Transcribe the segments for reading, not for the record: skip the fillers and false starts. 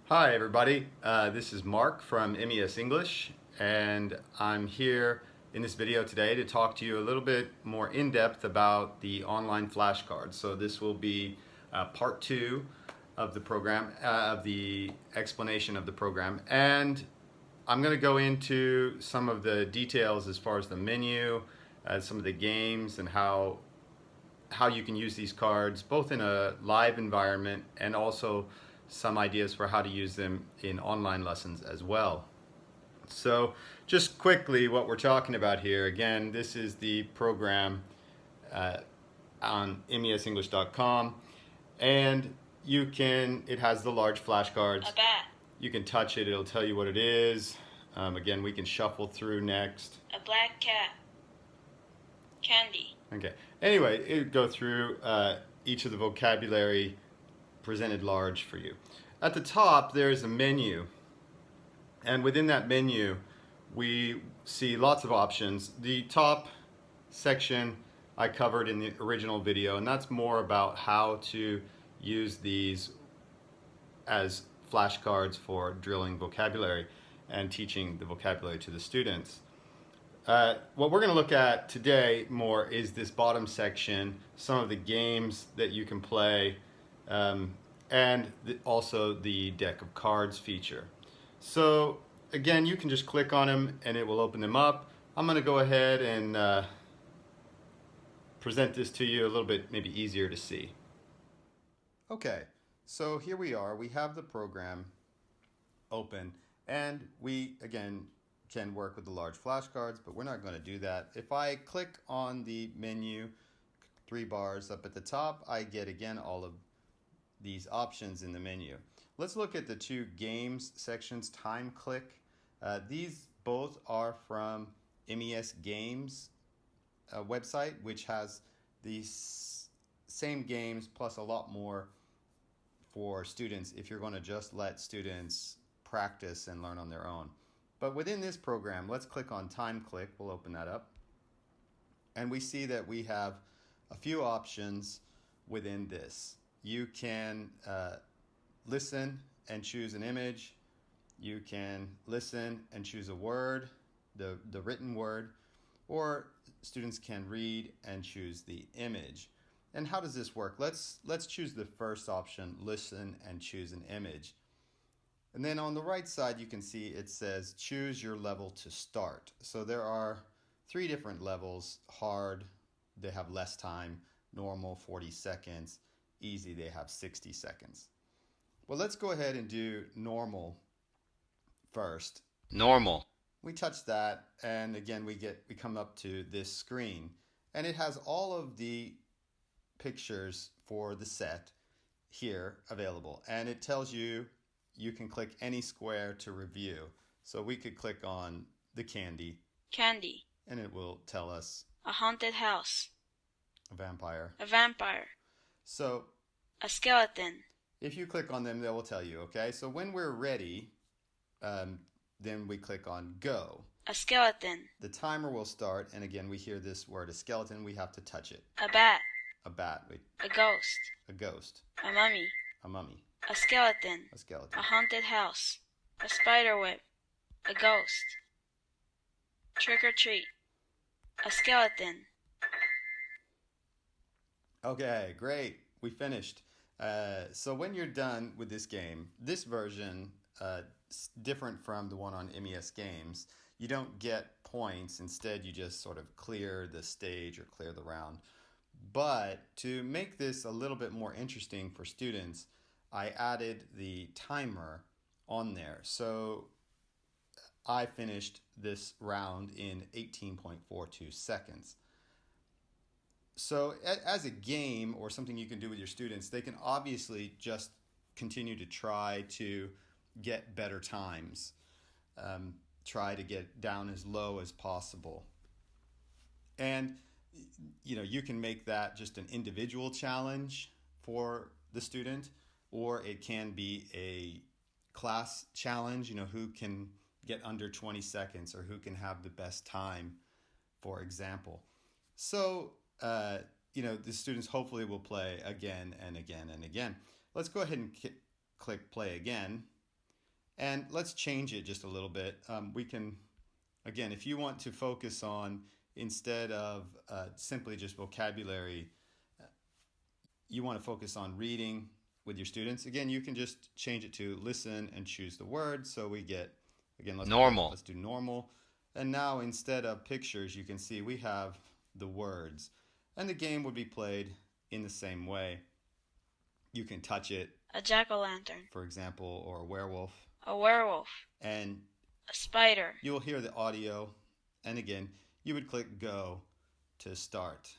Hi everybody, this is Mark from MES English, and I'm here in this video today to talk to you a little bit more in depth about the online flashcards. So this will be part two of the program, of the explanation of the program, and I'm going to go into some of the details as far as the menu, some of the games, and how you can use these cards both in a live environment and also some ideas for how to use them in online lessons as well. So just quickly what we're talking about here, again, this is the program on mesenglish.com, and it has the large flashcards. A bat. You can touch it, it'll tell you what it is. Again, we can shuffle through next. A black cat. Candy. Okay. Anyway, it would go through each of the vocabulary presented large for you. At the top, there is a menu. And within that menu, we see lots of options. The top section I covered in the original video, and that's more about how to use these as flashcards for drilling vocabulary and teaching the vocabulary to the students. What we're going to look at today more is this bottom section, some of the games that you can play, and also the deck of cards feature. So again, you can just click on them and it will open them up. I'm going to go ahead and present this to you a little bit maybe easier to see. Okay, so here we are. We have the program open, and we again can work with the large flashcards, but we're not going to do that. If I click on the menu, 3 bars up at the top, I get again all of these options in the menu. Let's look at the 2 games sections, time click. These both are from MES Games website, which has these same games plus a lot more for students if you're going to just let students practice and learn on their own. But within this program, let's click on time click. We'll open that up. And we see that we have a few options within this. You can listen and choose an image. You can listen and choose a word, the written word, or students can read and choose the image. And how does this work? Let's choose the first option, listen and choose an image. And then on the right side, you can see it says choose your level to start. So there are 3 different levels. Hard, they have less time. Normal, 40 seconds. Easy, they have 60 seconds. Well, let's go ahead and do normal first. Normal. We touch that, and again, we come up to this screen. And it has all of the pictures for the set here available. And it tells you can click any square to review. So we could click on the candy. Candy. And it will tell us a haunted house. A vampire. A vampire. So a skeleton. If you click on them, they will tell you, okay? So when we're ready, then we click on go. A skeleton. The timer will start, and again, we hear this word, a skeleton, we have to touch it. A bat. A bat. A ghost. A ghost. A mummy. A mummy. A skeleton. A skeleton. A haunted house. A spider web. A ghost. Trick or treat. A skeleton. Okay, great. We finished. So when you're done with this game, this version, different from the one on MES Games, you don't get points. Instead, you just sort of clear the stage or clear the round. But to make this a little bit more interesting for students, I added the timer on there. So I finished this round in 18.42 seconds. So as a game or something you can do with your students, they can obviously just continue to try to get better times. Try to get down as low as possible. And you can make that just an individual challenge for the student, or it can be a class challenge, who can get under 20 seconds or who can have the best time, for example. So, the students hopefully will play again and again and again. Let's go ahead and click play again. And let's change it just a little bit. We can, again, if you want to focus on, instead of simply just vocabulary, you want to focus on reading with your students. Again, you can just change it to listen and choose the word. So we get, again, Normal. let's do normal. And now instead of pictures, you can see we have the words. And the game would be played in the same way. You can touch it. A jack-o'-lantern. For example, or a werewolf. A werewolf. And a spider. You will hear the audio. And again, you would click go to start.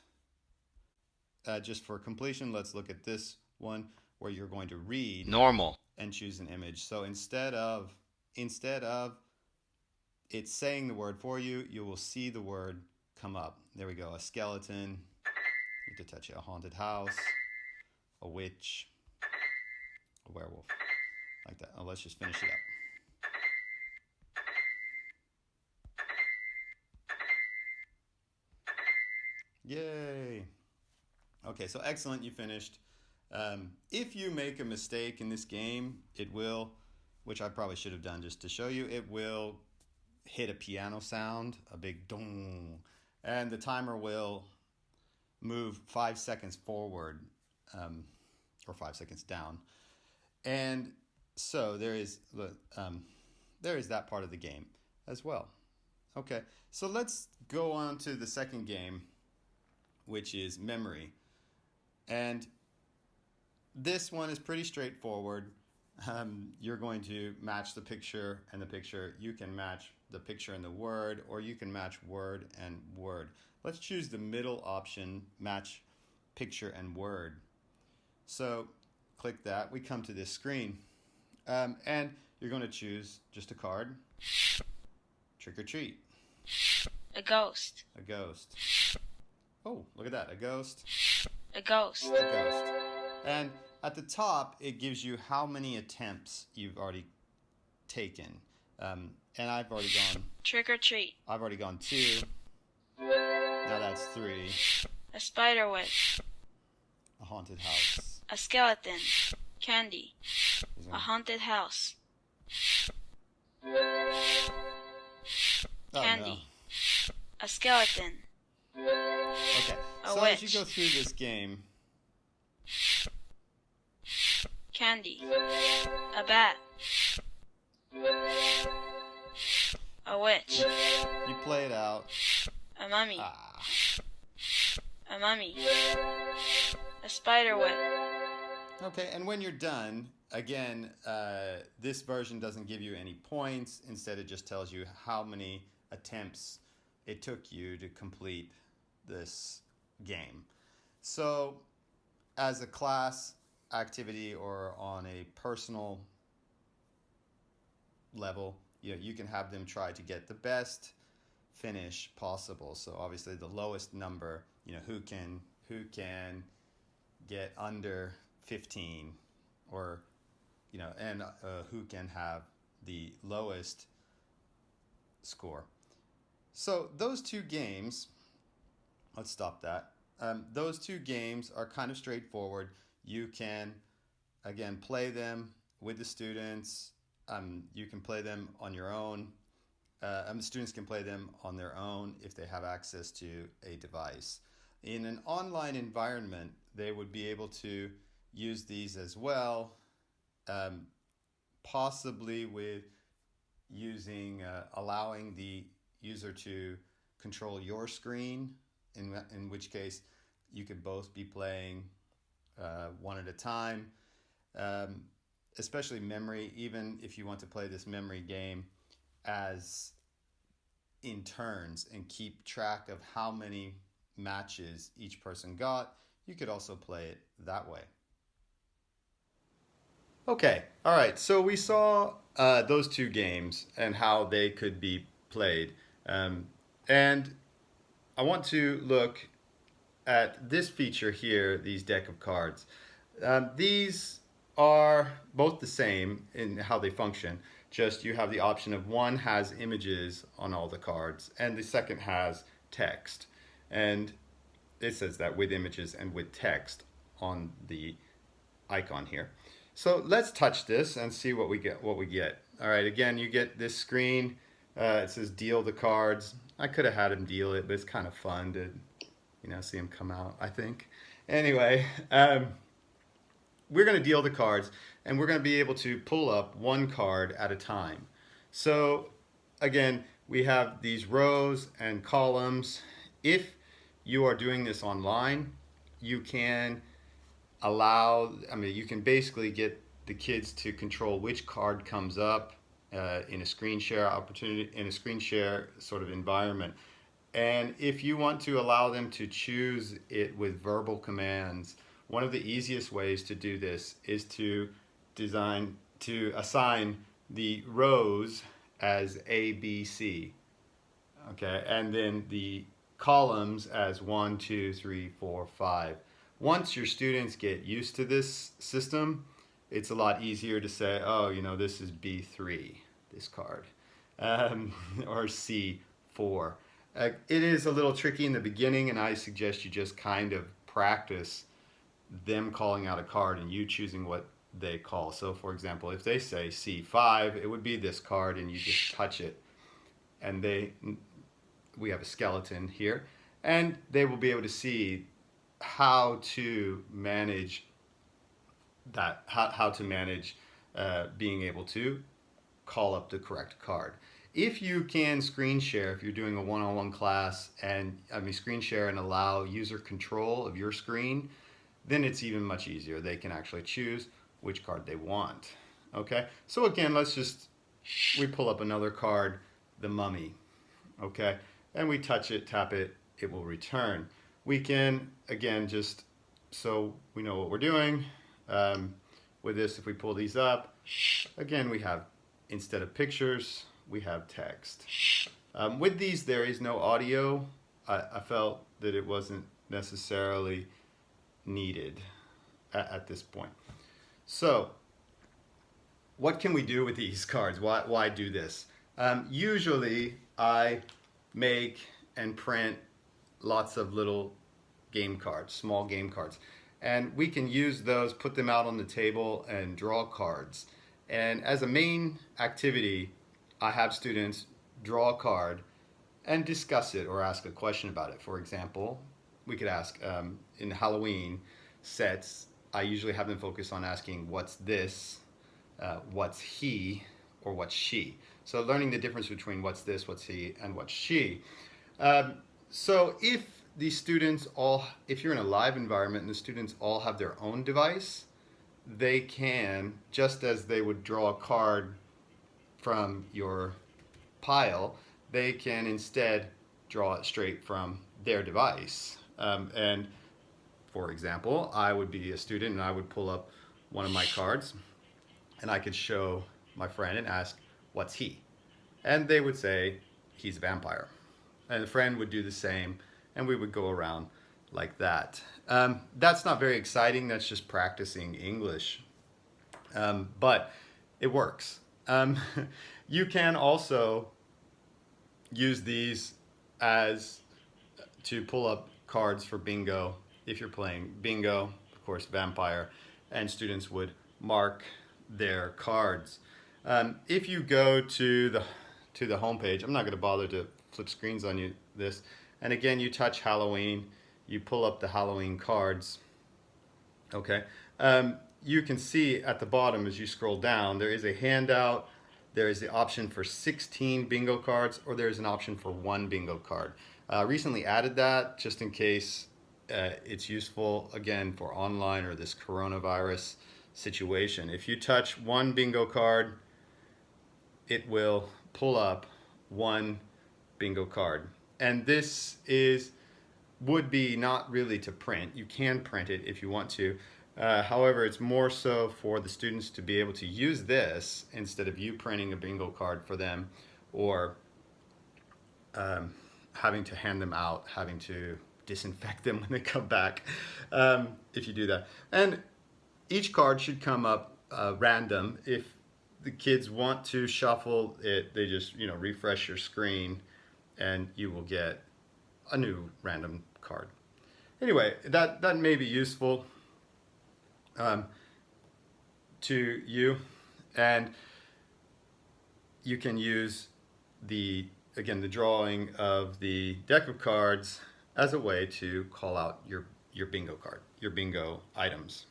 Just for completion, let's look at this one where you're going to read normal and choose an image. So instead of it saying the word for you, you will see the word come up. There we go. A skeleton. You could touch it. A haunted house. A witch. A werewolf. Like that. Oh, let's just finish it up. Yay. Okay, so excellent, you finished. If you make a mistake in this game, it will, which I probably should have done just to show you, it will hit a piano sound, a big dong, and the timer will move 5 seconds forward, or 5 seconds down. And so there is that part of the game as well. Okay, so let's go on to the second game, which is memory. And this one is pretty straightforward. You're going to match the picture and the picture. You can match the picture and the word, or you can match word and word. Let's choose the middle option, match picture and word. So click that. We come to this screen. And you're going to choose just a card. Trick or treat. A ghost. A ghost. Oh, look at that. A ghost. A ghost. A ghost. And at the top, it gives you how many attempts you've already taken. And I've already gone... Trick or treat. I've already gone 2. Now that's 3. A spider web. A haunted house. A skeleton. Candy. A haunted house. Candy. No. A skeleton. Okay, so witch. as you go through this game... Candy. A bat. A witch. You play it out. A mummy. Ah. A mummy. A spider web. Okay, and when you're done, again, this version doesn't give you any points. Instead, it just tells you how many attempts it took you to complete this game. So, as a class activity or on a personal level, you can have them try to get the best finish possible. So obviously the lowest number, who can get under 15, or and who can have the lowest score. So those two games, let's stop that. Those two games are kind of straightforward. You can, again, play them with the students. You can play them on your own. The students can play them on their own if they have access to a device. In an online environment, they would be able to use these as well, possibly with allowing the user to control your screen, in which case you could both be playing one at a time. Especially memory, even if you want to play this memory game as in turns and keep track of how many matches each person got, you could also play it that way. Okay, all right, so we saw those two games and how they could be played. And I want to look at this feature here, these deck of cards. These are both the same in how they function, just you have the option of one has images on all the cards and the second has text, and it says that with images and with text on the icon here. So let's touch this and see what we get. All right, again, you get this screen. It says deal the cards. I could have had him deal it, but it's kind of fun to, see him come out, I think. Anyway, we're going to deal the cards, and we're going to be able to pull up one card at a time. So again, we have these rows and columns. If you are doing this online, you can you can basically get the kids to control which card comes up in a screen share opportunity, in a screen share sort of environment. And if you want to allow them to choose it with verbal commands, one of the easiest ways to do this is to assign the rows as A, B, C. Okay, and then the columns as 1, 2, 3, 4, 5. Once your students get used to this system, it's a lot easier to say, oh, this is B3, this card, or C4. It is a little tricky in the beginning, and I suggest you just kind of practice them calling out a card and you choosing what they call. So for example, if they say C5, it would be this card, and you just touch it, and we have a skeleton here, and they will be able to see how to manage that, how to manage being able to call up the correct card. If you can screen share, if you're doing a one-on-one class, and screen share and allow user control of your screen, then it's even much easier. They can actually choose which card they want. Okay, so again, we pull up another card, the mummy. Okay, and we touch it, tap it, it will return. We can, again, just so we know what we're doing, with this, if we pull these up, again, we have, instead of pictures, we have text. With these, there is no audio. I felt that it wasn't necessarily needed at this point. So, what can we do with these cards? Why do this? Usually, I make and print lots of little game cards, small game cards. And we can use those, put them out on the table, and draw cards. And as a main activity, I have students draw a card and discuss it or ask a question about it. For example, we could ask, in Halloween sets, I usually have them focus on asking, what's this, what's he, or what's she. So learning the difference between what's this, what's he, and what's she. So if you're in a live environment and the students all have their own device, they can, just as they would draw a card from your pile, they can instead draw it straight from their device. And for example, I would be a student and I would pull up one of my cards and I could show my friend and ask, what's he? And they would say, he's a vampire. And the friend would do the same, and we would go around like that. That's not very exciting, that's just practicing English. But it works. You can also use these to pull up cards for bingo. If you're playing bingo, of course, vampire, and students would mark their cards. If you go to the home page, I'm not going to bother to flip screens on you this, and again, you touch Halloween, you pull up the Halloween cards. Okay, you can see at the bottom as you scroll down, there is a handout. There is the option for 16 bingo cards, or there is an option for 1 bingo card. Recently added that just in case it's useful, again, for online or this coronavirus situation. If you touch 1 bingo card, it will pull up 1 bingo card. And this would be not really to print. You can print it if you want to. However, it's more so for the students to be able to use this instead of you printing a bingo card for them, or having to hand them out, having to disinfect them when they come back, if you do that. And each card should come up random. If the kids want to shuffle it, they just refresh your screen and you will get a new random card. Anyway, that may be useful to you. And you can use the drawing of the deck of cards as a way to call out your bingo card, your bingo items.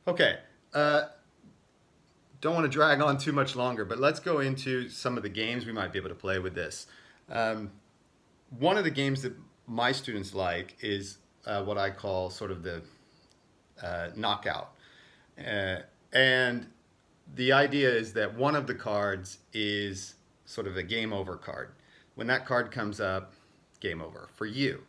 Okay, don't want to drag on too much longer, but let's go into some of the games we might be able to play with this. One of the games that my students like is what I call sort of the knockout. And the idea is that one of the cards is sort of a game over card. When that card comes up, game over for you,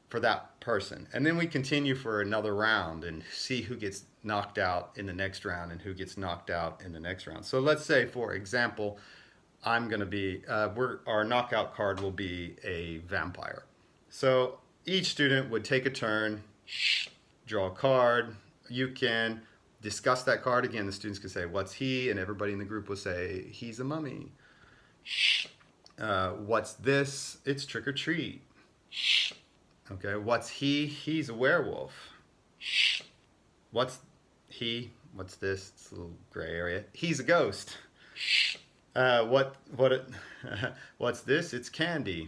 for that person. And then we continue for another round and see who gets knocked out in the next round and who gets knocked out in the next round. So let's say, for example, I'm going to be, our knockout card will be a vampire. So each student would take a turn, draw a card. You can discuss that card. Again, the students can say, what's he? And everybody in the group will say, he's a mummy. What's this? It's trick or treat. Okay, what's he? He's a werewolf. What's he? What's this? It's a little gray area. He's a ghost. What's this? It's candy.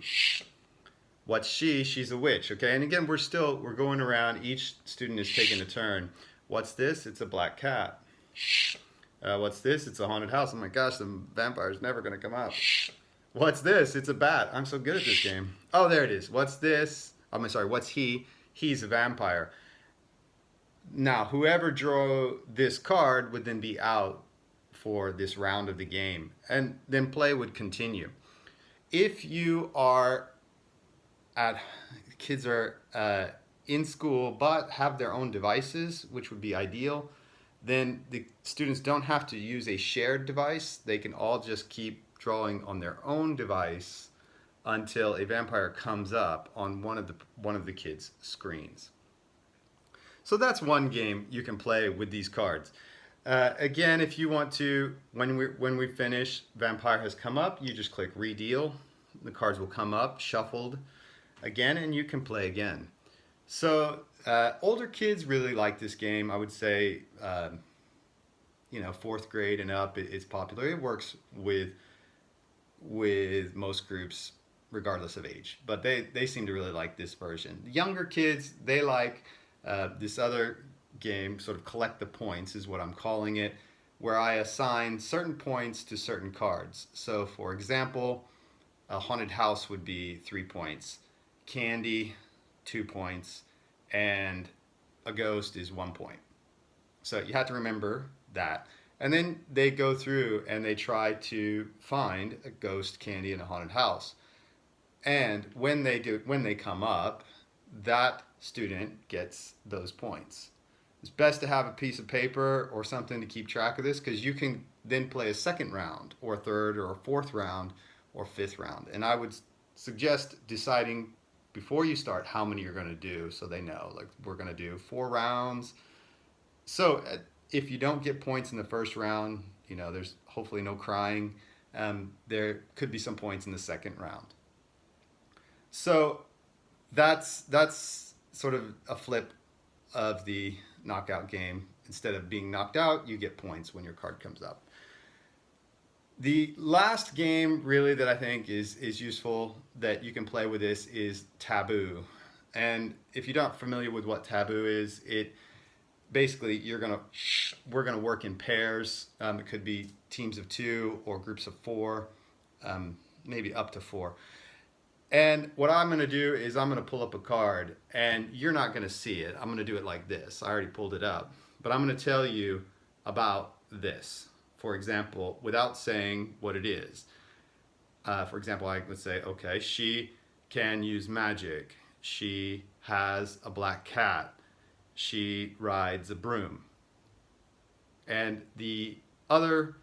What's she? She's a witch. Okay, and again, we're going around. Each student is taking a turn. What's this? It's a black cat. What's this? It's a haunted house. Oh my gosh, the vampire's never going to come up. What's this? It's a bat. I'm so good at this game. Oh, there it is. What's this? I'm sorry, what's he? He's a vampire. Now, whoever drew this card would then be out for this round of the game, and then play would continue. If you are kids are in school but have their own devices, which would be ideal, then the students don't have to use a shared device. They can all just keep drawing on their own device until a vampire comes up on one of the kids' screens. So that's one game you can play with these cards. Again, if you want to, when we finish, vampire has come up, you just click redeal. The cards will come up, shuffled again, and you can play again. So older kids really like this game. I would say, fourth grade and up, it's popular. It works with most groups, regardless of age. But they seem to really like this version. Younger kids, they like this other game, sort of collect the points is what I'm calling it, where I assign certain points to certain cards. So for example, a haunted house would be 3 points, candy 2 points, and a ghost is 1 point. So you have to remember that. And then they go through and they try to find a ghost, candy, and a haunted house. And when they come up, that student gets those points. It's best to have a piece of paper or something to keep track of this, because you can then play a second round or a third or a fourth round or fifth round. And I would suggest deciding before you start how many you're going to do, so they know, like, we're going to do 4 rounds. So if you don't get points in the first round, there's hopefully no crying. There could be some points in the second round. So that's sort of a flip of the knockout game. Instead of being knocked out, you get points when your card comes up. The last game really that I think is useful that you can play with this is Taboo. And if you're not familiar with what Taboo is, it basically we're gonna work in pairs. It could be teams of 2 or groups of 4, maybe up to 4. And what I'm going to do is I'm going to pull up a card, and you're not going to see it. I'm going to do it like this. I already pulled it up. But I'm going to tell you about this, for example, without saying what it is. For example, I would say, okay, she can use magic. She has a black cat. She rides a broom. And the other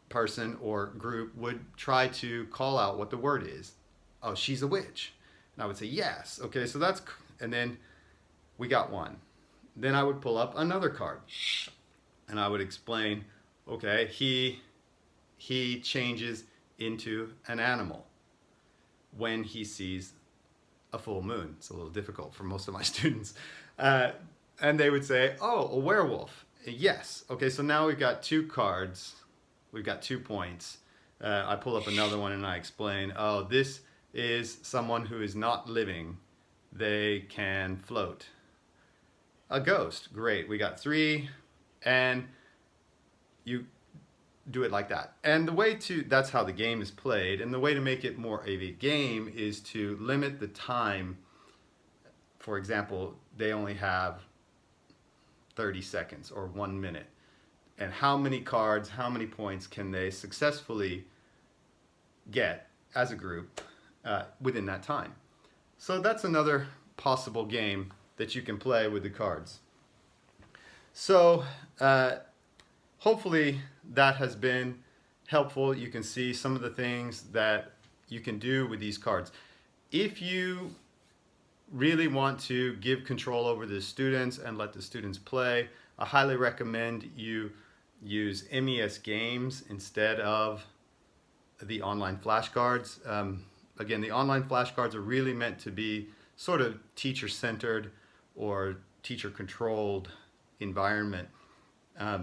person or group would try to call out what the word is. Oh, she's a witch. And I would say, yes. Okay, so that's, and then we got one. Then I would pull up another card and I would explain, okay, he changes into an animal when he sees a full moon. It's a little difficult for most of my students. And they would say, oh, a werewolf. Yes. Okay, so now we've got 2 cards we've got 2 points. I pull up another one and I explain, oh, this is someone who is not living. They can float. A ghost, great, we got 3, and you do it like that. And the way to, that's how the game is played, and the way to make it more of a game is to limit the time. For example, they only have 30 seconds or 1 minute. And how many cards, how many points can they successfully get as a group within that time? So that's another possible game that you can play with the cards. So hopefully that has been helpful. You can see some of the things that you can do with these cards. If you really want to give control over the students and let the students play, I highly recommend you use MES games instead of the online flashcards. Again, the online flashcards are really meant to be sort of teacher-centered or teacher-controlled environment. I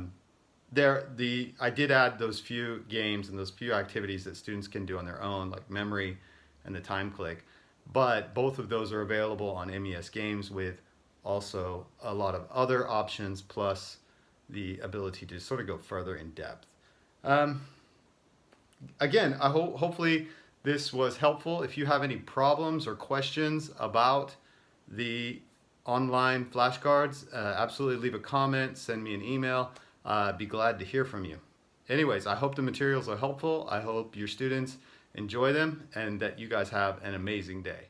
did add those few games and those few activities that students can do on their own, like memory and the time click. But both of those are available on MES games with also a lot of other options, plus the ability to sort of go further in depth. Again, hopefully this was helpful. If you have any problems or questions about the online flashcards, absolutely leave a comment, send me an email. I'd be glad to hear from you. Anyways, I hope the materials are helpful. I hope your students enjoy them and that you guys have an amazing day.